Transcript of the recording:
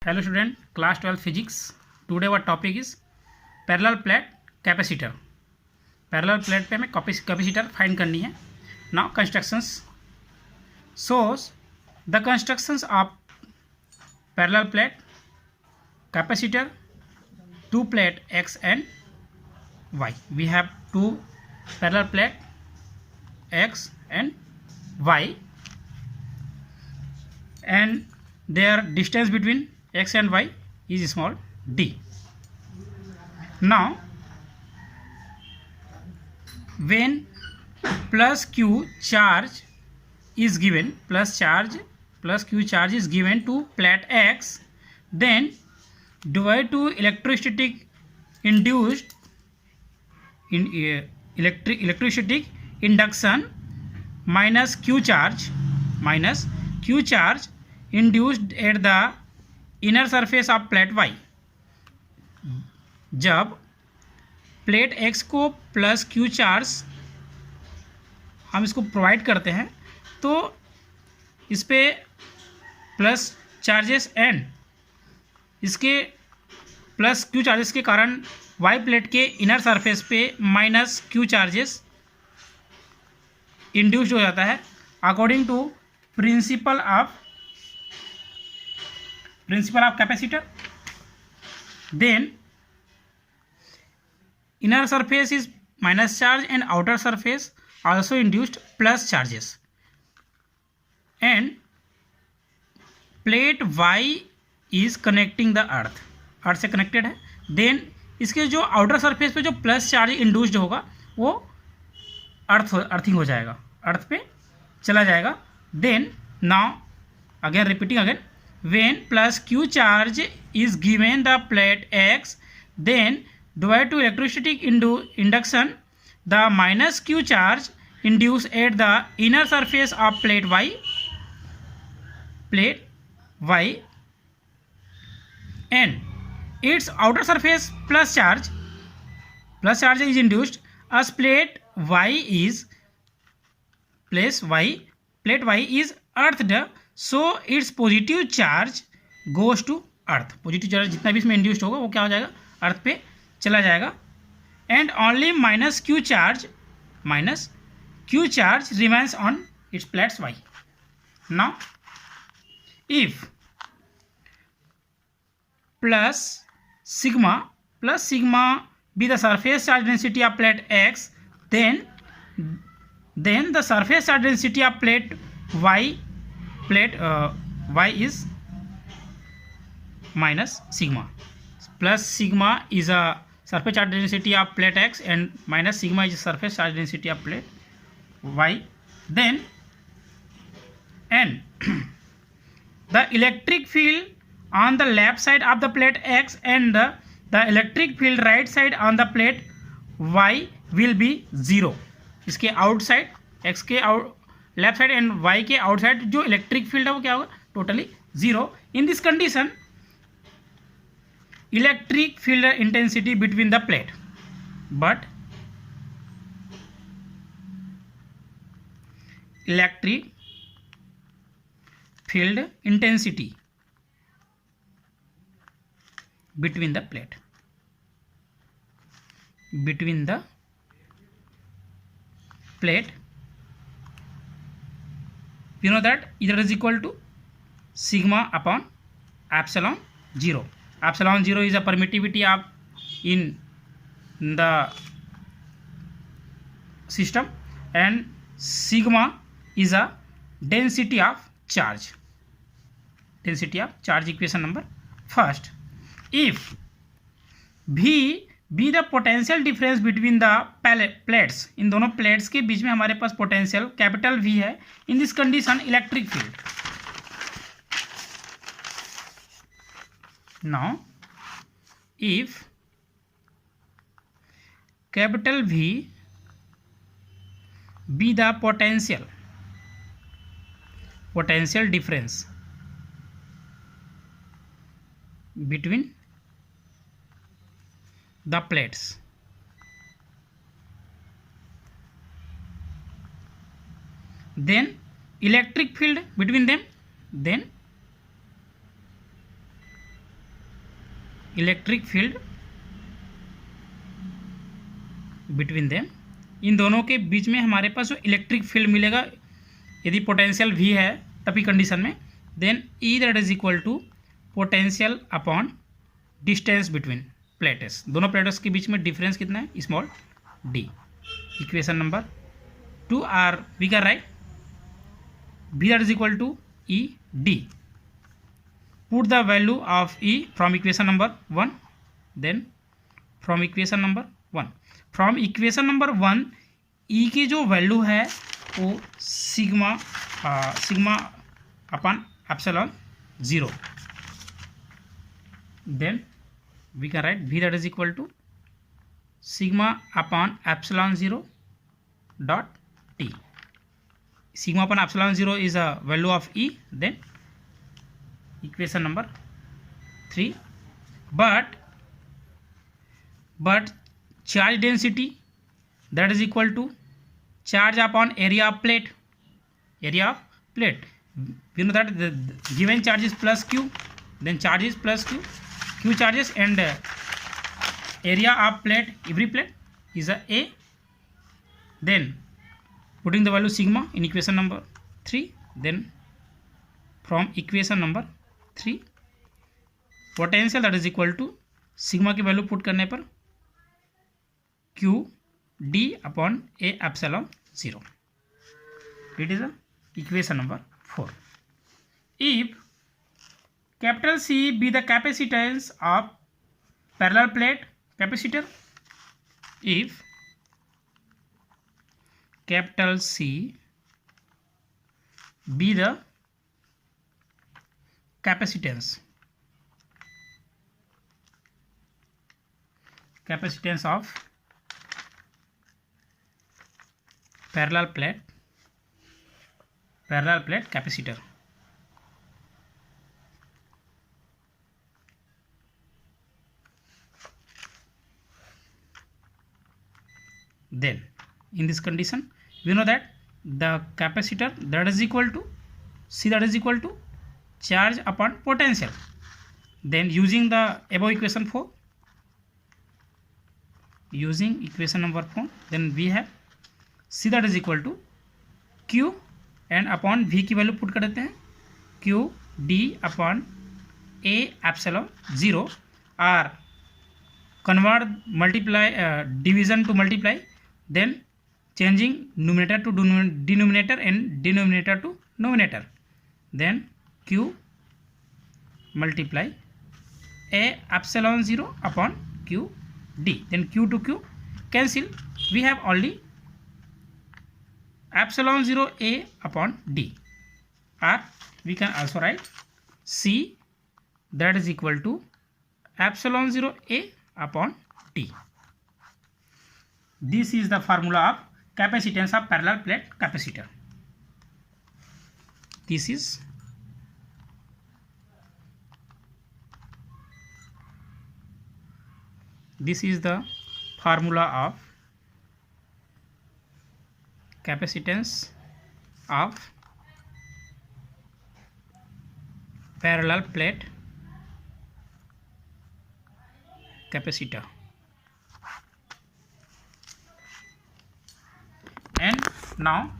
Hello student, class 12 physics. Today our topic is parallel plate capacitor. Parallel plate पे हमें capacitor find करनी है. Now constructions shows the constructions of parallel plate capacitor, two plate X and Y. We have two parallel plate X and Y, and their distance between X and Y is small d. Now when plus q charge is given, plus q charge is given to plate X, then due to electrostatic induced electrostatic induction minus q charge induced at the inner surface of plate Y. जब plate X को plus Q charge हम इसको provide करते हैं तो इस पे plus charges and इसके प्लस Q चार्जेस के कारण Y प्लेट के इनर सरफेस पे माइनस Q चार्जेस इंड्यूस्ड हो जाता है according to principle of capacitor. Then inner surface is minus charge and outer surface also induced plus charges, and plate Y is connecting the earth से connected है. Then इसके जो outer surface पे जो plus charge induced होगा वो earthing हो जाएगा, अर्थ पे चला जाएगा. Then now again repeating again, when plus q charge is given the plate X, then due to electrostatic induction the minus q charge induced at the inner surface of plate Y and its outer surface plus charge is induced as plate Y is earthed, so its positive charge goes to earth. Positive charge जितना भी इसमें induced होगा वो क्या हो जाएगा, अर्थ पे चला जाएगा. And only minus Q charge remains on it's plates Y. Now if plus sigma be the surface charge density of plate X, then the surface charge density of plate Y is minus sigma. Plus sigma is a surface charge density of plate X and minus sigma is a surface charge density of plate Y. Then and the electric field on the left side of the plate X and the electric field right side on the plate Y will be 0. इसके outside X के left side and Y के outside जो electric field है वो क्या होगा, totally 0. In this condition electric field intensity between the plate, but electric field intensity between the plate you know that either is equal to sigma upon epsilon 0. Epsilon 0 is a permittivity of in the system and sigma is a density of charge. Equation number first. If V be the potential difference between the plates, इन दोनों plates के बीच में हमारे पास potential capital V है. In this condition electric field, now if capital V be the potential difference between the plates, then electric field between them, then electric field between them, इन दोनों के बीच में हमारे पास जो इलेक्ट्रिक फील्ड मिलेगा यदि पोटेंशियल V है तभी कंडीशन में, then E that is equal to potential upon distance between plates, दोनों प्लेट्स के बीच में डिफरेंस कितना है, small d। Equation number 2 or we can write V that is equal to E D. Put the value of E from equation number 1. Then from equation number 1. From equation number 1 E की जो value है वो sigma upon epsilon 0. Then we can write V that is equal to sigma upon epsilon 0 dot T. Sigma upon epsilon 0 is a value of E. Then equation number 3. But charge density that is equal to charge upon area of plate. Area of plate. We know that the given charge is plus Q. Then charge is plus Q. Q charges and area of plate, every plate is a. Then putting the value sigma in equation number 3, then from equation number 3 potential that is equal to sigma की value put करने पर Q D upon A epsilon 0. It is a equation number 4. If capital C be the capacitance of parallel plate capacitor, if capital C be the capacitance of parallel plate capacitor, then in this condition we know that the capacitor that is equal to C that is equal to charge upon potential. Then using the above equation 4, using equation number 4, then we have C that is equal to Q and upon V की value put कर देते हैं Q D upon A epsilon 0 or convert division to multiply, then changing numerator to denominator and denominator to numerator, then Q multiply A epsilon 0 upon Q D, then Q to Q cancel, we have only epsilon 0 A upon D, or we can also write C that is equal to epsilon 0 A upon D. This is the formula of capacitance of parallel plate capacitor. This is the formula of capacitance of parallel plate capacitor. And now